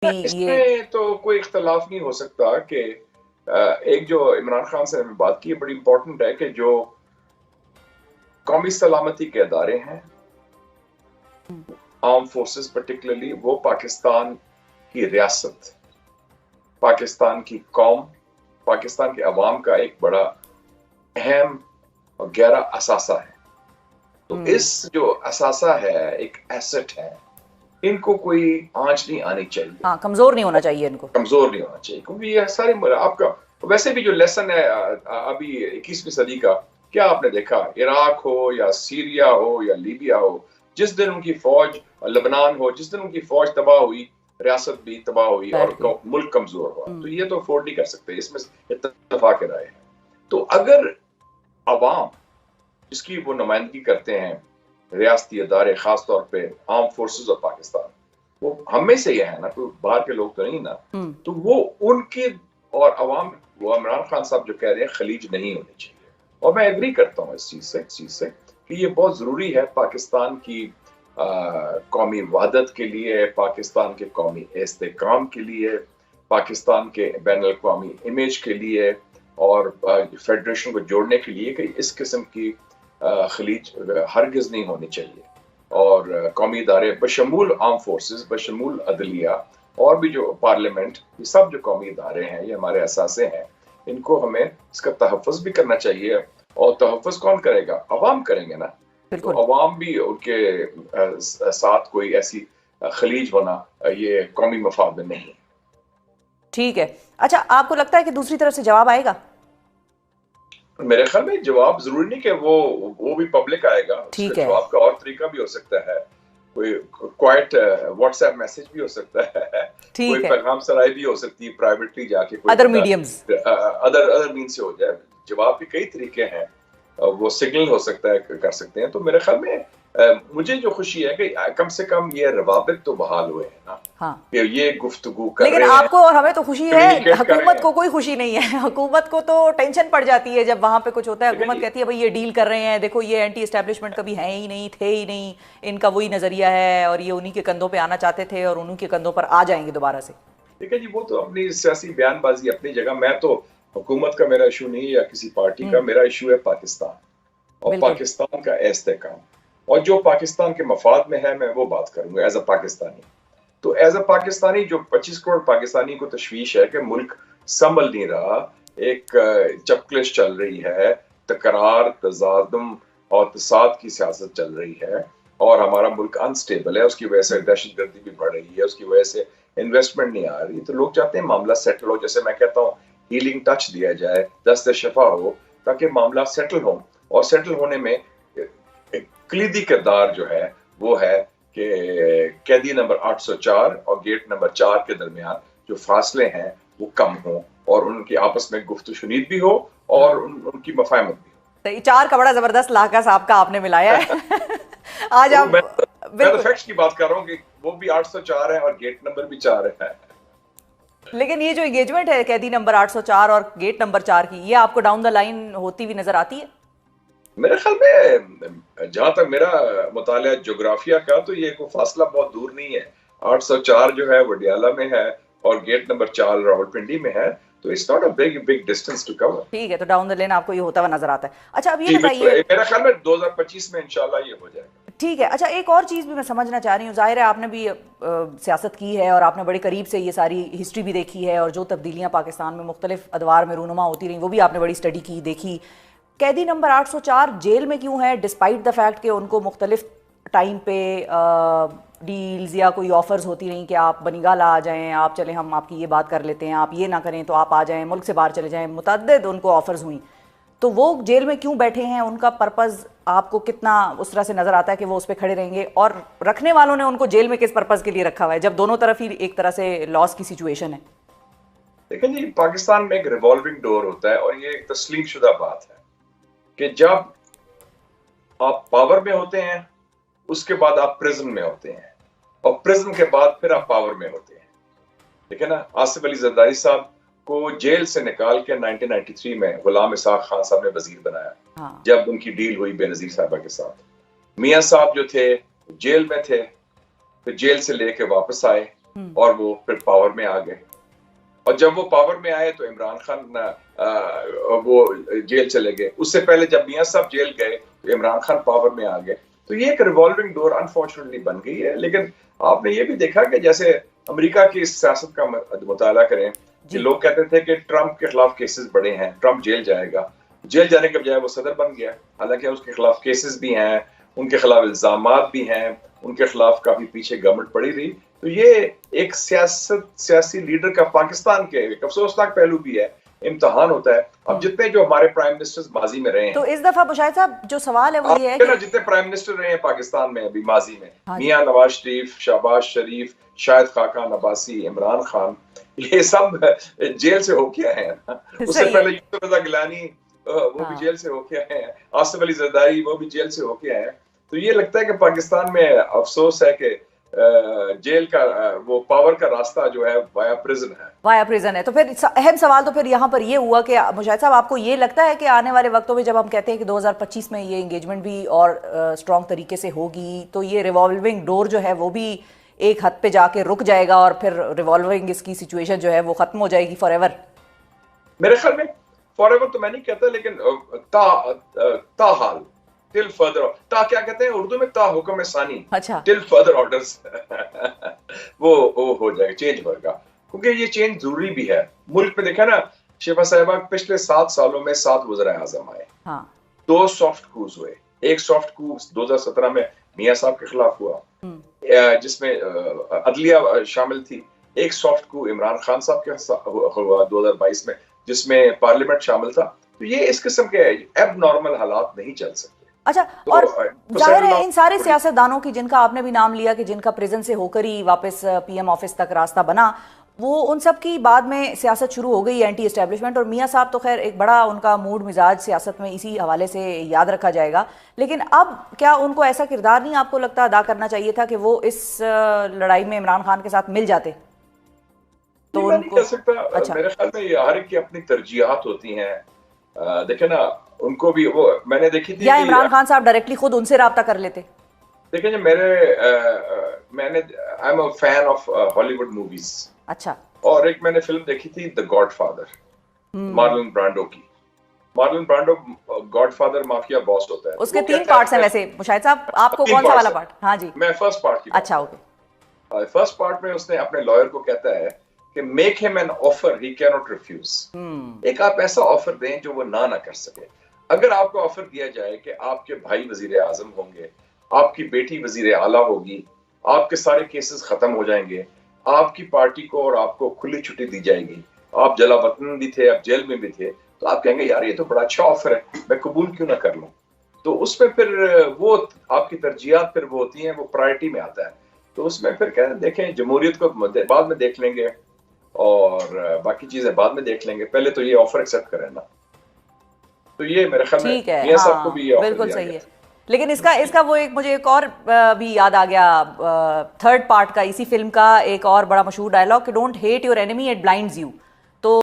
اس یہ میں تو کوئی اختلاف نہیں ہو سکتا کہ ایک جو عمران خان سے ہمیں بات کی بڑی امپورٹنٹ ہے کہ جو قومی سلامتی کے ادارے ہیں آرم فورسز پرٹیکولرلی وہ پاکستان کی ریاست، پاکستان کی قوم، پاکستان کے عوام کا ایک بڑا اہم اور گہرا اثاثہ ہے. تو اس جو اثاثہ ہے ایک ایسٹ ہے، ان کو کوئی آنچ نہیں آنی چاہیے. ہاں کمزور نہیں ہونا چاہیے ان کو، کمزور نہیں ہونا چاہیے کیونکہ یہ سارے آپ کا ویسے بھی جو لیسن ہے ابھی 21ویں صدی کا، کیا آپ نے دیکھا عراق ہو یا سیریا ہو یا لیبیا ہو، جس دن ان کی فوج، لبنان ہو، جس دن ان کی فوج تباہ ہوئی، ریاست بھی تباہ ہوئی اور ملک کمزور ہوا. تو یہ تو افورڈ نہیں کر سکتے، اس میں اتفاق رائے ہے. تو اگر عوام جس کی وہ نمائندگی کرتے ہیں، ریاستی ادارے، خاص طور پہ آرم فورسز آف پاکستان، وہ ہم میں سے یہ ہے نا، کوئی باہر کے لوگ تو نہیں نا، تو وہ ان کے اور عوام، وہ عمران خان صاحب جو کہہ رہے ہیں خلیج نہیں ہونی چاہیے. اور میں ایگری کرتا ہوں اس چیز سے کہ یہ بہت ضروری ہے پاکستان کی قومی وحدت کے لیے، پاکستان کے قومی استحکام کے لیے، پاکستان کے بین الاقوامی امیج کے لیے اور فیڈریشن کو جوڑنے کے لیے کہ اس قسم کی خلیج ہرگز نہیں ہونی چاہیے. اور قومی ادارے بشمول آرم فورسز، بشمول عدلیہ اور بھی جو پارلیمنٹ، یہ سب جو قومی ادارے ہیں، یہ ہمارے اثاثے ہیں، ان کو ہمیں اس کا تحفظ بھی کرنا چاہیے. اور تحفظ کون کرے گا؟ عوام کریں گے نا. تو عوام بھی ان کے ساتھ کوئی ایسی خلیج ہونا یہ قومی مفاد میں نہیں. ٹھیک ہے. اچھا آپ کو لگتا ہے کہ دوسری طرف سے جواب آئے گا؟ میرے خیال میں جواب ضروری نہیں کہ وہ بھی پبلک آئے گا. اس کا جواب کا اور طریقہ بھی ہو سکتا ہے، کوئی کوائٹ واٹس ایپ میسج بھی ہو سکتا ہے، کوئی پیغام سرائی بھی ہو سکتی ہے پرائیویٹلی جا کے، ادر میڈیمز، ادر مین سے ہو جائے. جواب بھی کئی طریقے ہیں، وہ سگنل ہو سکتا ہے، کر سکتے ہیں. تو میرے خیال میں مجھے جو خوشی ہے کہ کم سے کم یہ روابط تو بحال ہوئے ہیں نا، کہ یہ گفتگو کر رہے ہیں. لیکن آپ کو اور ہمیں تو خوشی ہے، حکومت کو کوئی خوشی نہیں ہے. حکومت کو تو ٹینشن پڑ جاتی ہے جب وہاں پہ کچھ ہوتا ہے. حکومت کہتی ہے بھائی یہ ڈیل کر رہے ہیں، دیکھو یہ اینٹی اسٹیبلشمنٹ کبھی ہیں ہی نہیں، تھے ہی نہیں، ان کا وہی نظریہ ہے اور یہ انہی کے کندھوں پہ آنا چاہتے تھے اور انہی کے کندھوں پر آ جائیں گے دوبارہ سے. ٹھیک ہے جی، وہ تو اپنی سیاسی بیان بازی اپنی جگہ. میں تو حکومت کا میرا ایشو نہیں یا کسی پارٹی کا، میرا ایشو ہے پاکستان اور پاکستان کا استحکام. اور جو پاکستان کے مفاد میں ہے میں وہ بات کروں گا ایز اے پاکستانی. تو ایز اے پاکستانی جو 25 کروڑ پاکستانی کو تشویش ہے کہ ملک سنبھل نہیں رہا، ایک چپکلش چل رہی ہے، تکرار، تصادم اور تصاد کی سیاست چل رہی ہے اور ہمارا ملک انسٹیبل ہے، اس کی وجہ سے دہشت گردی بھی بڑھ رہی ہے، اس کی وجہ سے انویسٹمنٹ نہیں آ رہی. تو لوگ چاہتے ہیں معاملہ سیٹل ہو، جیسے میں کہتا ہوں ہیلنگ ٹچ دیا جائے، دست شفا ہو، تاکہ معاملہ سیٹل ہو. اور سیٹل ہونے میں کلیدی کردار جو ہے وہ ہے کہ قیدی نمبر 804 اور گیٹ نمبر 4 کے درمیان جو فاصلے ہیں وہ کم ہوں اور ان کی آپس میں گفت و شنید بھی ہو اور ان کی مفاہمت بھی ہو. 4 کا بڑا زبردست لاکھا صاحب کا آپ نے ملایا ہے. آج آپ میں تو فیکٹس کی بات کر رہا ہوں کہ وہ بھی 804 ہے اور گیٹ نمبر بھی 4 ہے. لیکن یہ جو انگیجمنٹ ہے قیدی نمبر 804 اور گیٹ نمبر 4 کی، یہ آپ کو ڈاؤن دا لائن ہوتی ہوئی نظر آتی ہے؟ میرے خیال میں جہاں تک میرا مطالعہ جغرافیہ کا، تو یہ کوئی فاصلہ بہت دور نہیں ہے. 804 جو ہے وڈیالہ میں ہے اور گیٹ نمبر 4 راولپنڈی میں ہے، تو it's not a big distance to cover. ٹھیک ہے، تو ڈاؤن دا لین آپ کو یہ ہوتا ہوا نظر آتا ہے. اچھا اب یہ بتائیے، میرا خیال میں 2025 میں انشاءاللہ یہ ہو جائے گا. ٹھیک ہے. اچھا ایک اور چیز بھی میں سمجھنا چاہ رہی ہوں، ظاہر ہے آپ نے بھی سیاست کی ہے اور آپ نے بڑے قریب سے یہ ساری ہسٹری بھی دیکھی ہے اور جو تبدیلیاں پاکستان میں مختلف ادوار میں رونما ہوتی رہیں وہ بھی آپ نے بڑی اسٹڈی کی، دیکھی. قیدی نمبر 804 جیل میں کیوں ہے ڈسپائٹ دا فیکٹ کہ ان کو مختلف ٹائم پہ ڈیلز یا کوئی آفرز ہوتی رہیں کہ آپ بنیگال آ جائیں، آپ چلیں ہم آپ کی یہ بات کر لیتے ہیں، آپ یہ نہ کریں تو آپ آ جائیں، ملک سے باہر چلے جائیں، متعدد ان کو آفرز ہوئیں. تو وہ جیل میں کیوں بیٹھے ہیں؟ ان کا پرپز آپ کو کتنا اس طرح سے نظر آتا ہے کہ وہ اس پہ کھڑے رہیں گے؟ اور رکھنے والوں نے ان کو جیل میں کس پرپز کے لیے رکھا ہوا ہے جب دونوں طرف ہی ایک طرح سے لاس کی سچویشن ہے؟ دیکھیں جی، پاکستان میں ایک ریوالونگ ڈور ہوتا ہے اور یہ ایک تسلیم شدہ بات ہے کہ جب آپ پاور میں ہوتے ہیں اس کے بعد آپ پرزن میں ہوتے ہیں اور پرزن کے بعد پھر آپ پاور میں ہوتے ہیں. ٹھیک ہے نا. آصف علی زرداری صاحب کو جیل سے نکال کے 1993 میں غلام اسحاق خان صاحب نے وزیر بنایا جب ان کی ڈیل ہوئی بے نظیر صاحبہ کے ساتھ. میاں صاحب جو تھے جیل میں تھے، پھر جیل سے لے کے واپس آئے اور وہ پھر پاور میں آ گئے. اور جب وہ پاور میں آئے تو عمران خان وہ جیل چلے گئے. اس سے پہلے جب میاں صاحب جیل گئے تو عمران خان پاور میں آ گئے. تو یہ ایک ریوالونگ ڈور انفارچونیٹلی بن گئی ہے. لیکن آپ نے یہ بھی دیکھا کہ جیسے امریکہ کی سیاست کا مطالعہ کریں کہ لوگ کہتے تھے کہ ٹرمپ کے خلاف کیسز بڑے ہیں, ٹرمپ جیل جائے گا. جیل جانے کے بجائے وہ صدر بن گیا, حالانکہ اس کے خلاف کیسز بھی ہیں, ان کے خلاف الزامات بھی ہیں, ان کے خلاف کافی پیچھے گورنمنٹ پڑی رہی. تو یہ ایک سیاسی لیڈر کا پاکستان کے ایک افسوسناک پہلو بھی ہے, امتحان ہوتا ہے. اب جتنے جو ہمارے پرائم منسٹر ماضی میں رہے ہیں, تو اس دفعہ مشاہد صاحب جو سوال ہے وہ یہ ہے کہ جتنے پرائم منسٹر رہے ہیں پاکستان میں ابھی ماضی میں, میاں نواز شریف, شہباز شریف, شاہد خاقان عباسی, عمران خان, یہ سب جیل سے ہو کے آئے ہیں. اس سے پہلے یوسف رضا گیلانی وہ بھی جیل سے ہو کے آئے ہیں, آصف علی زرداری وہ بھی جیل سے ہو کے آئے ہیں. تو یہ لگتا ہے کہ پاکستان میں افسوس ہے کہ جیل کا وہ پاور کا راستہ جو ہے وایا پریزن ہے. وایا پریزن ہے. تو پھر اہم سوال تو پھر یہاں پر یہ ہوا کہ مشاہد صاحب آپ کو یہ لگتا ہے کہ آنے والے وقتوں میں جب ہم کہتے ہیں کہ 2025 میں یہ انگیجمنٹ بھی اور اسٹرانگ طریقے سے ہوگی تو یہ ریوالونگ ڈور جو ہے وہ بھی ایک حد پہ جا کے رک جائے گا اور پھر ریوالونگ اس کی سچویشن جو ہے وہ ختم ہو جائے گی فار ایور؟ میرے خیال میں فار ایور تو میں نہیں کہتا, لیکن تاحال ٹل فردر, تا کیا کہتے ہیں اردو میں, تا حکم ثانی, ٹل فردر آرڈرز, وہ ہو جائے گا, چینج ہوئے گا. کیونکہ یہ چینج ضروری بھی ہے. ملک میں دیکھا نا شفا صاحبہ, پچھلے 7 سالوں میں 7 وزرائے اعظم آئے, 2 سافٹ کوز ہوئے. ایک سافٹ کو 2017 میں میاں صاحب کے خلاف ہوا جس میں عدلیہ شامل تھی. ایک سافٹ کو عمران خان صاحب کے ہوا 2022 میں جس میں پارلیمنٹ شامل تھا. تو یہ اس قسم کے ایب نارمل حالات نہیں چل سکتے. اچھا, اور ظاہر ہے ان سارے سیاستدانوں کی جن کا آپ نے بھی نام لیا کہ جن کا پریزن سے ہو کر ہی واپس پی ایم آفس تک راستہ بنا, وہ ان سب کی بعد میں سیاست شروع ہو گئی اینٹی اسٹیبلشمنٹ. اور میاں صاحب تو خیر ایک بڑا ان کا موڈ مزاج سیاست میں اسی حوالے سے یاد رکھا جائے گا. لیکن اب کیا ان کو ایسا کردار نہیں آپ کو لگتا ادا کرنا چاہیے تھا کہ وہ اس لڑائی میں عمران خان کے ساتھ مل جاتے؟ تو میں نہیں کہہ سکتا. میرے خیال میں ہر ایک کی اپنی ترجیحات ہوتی ہیں. دیکھیں نا ان کو بھی وہ میں نے دیکھی تھی, یا عمران خان صاحب ڈائریکٹلی خود ان سے رابطہ کر لیتے؟ دیکھیں جو میں نے I am a fan of ہالی ووڈ موویز. اچھا. اور ایک میں نے فلم دیکھی تھی the God father, Marlene Brando کی. Marlene Brando God father mafia باس ہوتا ہے. اس کے 3 پارٹس ہیں ویسے مشاہد صاحب, آپ کو کون سا والا پارٹ؟ ہاں جی, میں فرسٹ پارٹ کی. اچھا اوکے. فرسٹ پارٹ میں اس نے اپنے لائر کو کہتا ہے کہ make him an offer he can not refuse. ایک آپ ایسا آفر دیں جو وہ نہ کر سکے. اگر آپ کو آفر دیا جائے کہ آپ کے بھائی وزیر اعظم ہوں گے, آپ کی بیٹی وزیر اعلیٰ ہوگی, آپ کے سارے کیسز ختم ہو جائیں گے, آپ کی پارٹی کو اور آپ کو کھلی چھٹی دی جائے گی, آپ جلا وطن بھی تھے, آپ جیل میں بھی تھے, تو آپ کہیں گے یار یہ تو بڑا اچھا آفر ہے, میں قبول کیوں نہ کر لوں. تو اس میں پھر وہ آپ کی ترجیحات پھر وہ ہوتی ہیں, وہ پرائرٹی میں آتا ہے. تو اس میں پھر کہتے ہیں دیکھیں جمہوریت کو بعد میں دیکھ لیں گے اور باقی چیزیں بعد میں دیکھ لیں گے, پہلے تو یہ آفر ایکسپٹ کریں نا. تو یہ میرے خیال میں میاں صاحب کو بھی یہ آفر بالکل صحیح ہے. لیکن اس کا وہ ایک مجھے ایک اور بھی یاد آ گیا, 3rd پارٹ کا اسی فلم کا ایک اور بڑا مشہور ڈائلاگ کہ don't hate your enemy it blinds you.